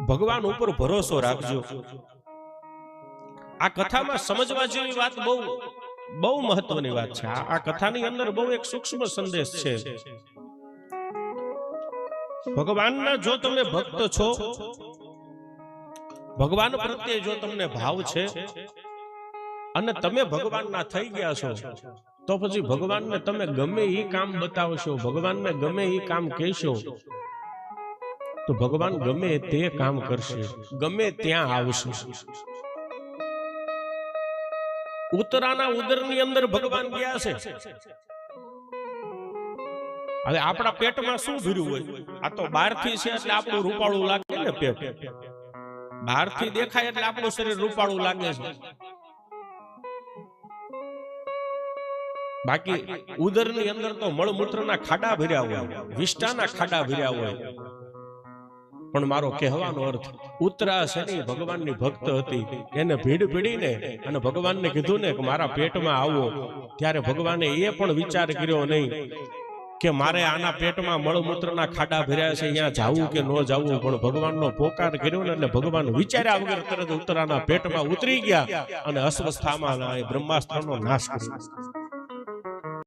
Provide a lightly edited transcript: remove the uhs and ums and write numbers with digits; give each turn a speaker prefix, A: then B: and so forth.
A: ભગવાન ઉપર ભરોસો રાખજો। આ કથામાં સમજવા જેવી વાત બહુ બહુ મહત્વની વાત છે। આ કથાની અંદર બહુ એક સૂક્ષ્મ સંદેશ છે। ભગવાનના જો તમે ભક્ત છો, ભગવાન પ્રત્યે જો તમને ભાવ છે અને તમે ભગવાનના થઈ ગયા છો, તો પછી ભગવાનને તમે ગમે એ કામ બતાવશો, ભગવાનને ગમે એ કામ કહેશો, તો ભગવાન ગમે તે કામ કરશે, ગમે ત્યાં આવશે। ઉત્તરાના ઉદરની અંદર ભગવાન ગયા છે। હવે આપણા પેટમાં શું ભર્યું હોય? આ તો બહારથી છે એટલે આપણું રૂપાળું લાગે ને પેટ, બહારથી દેખાય એટલે આપણું શરીર રૂપાળું લાગે છે। બાકી ઉદરની અંદર તો મળમૂત્રના ખાડા ભર્યા હોય, વિષ્ટાના ખાડા ભર્યા હોય। પણ મારો કહેવાનો અર્થ, ઉત્તરા શનિ ભગવાનની ભક્ત હતી, એને ભીડ ભીડીને અને ભગવાનને કીધું ને કે મારા પેટમાં આવો, ત્યારે ભગવાને એ પણ વિચાર કર્યો નહીં કે મારે આના પેટમાં મળમૂત્રના ખાડા ભર્યા છે, અહીંયા જાવું કે ન જાવું, પણ ભગવાનનો પોકાર કર્યો ને એટલે ભગવાન વિચાર્યા વગર તરત ઉત્તરાના પેટમાં ઉતરી ગયા અને અસ્વસ્થામાં બ્રહ્માસ્ત્રનો નાશ કર્યો।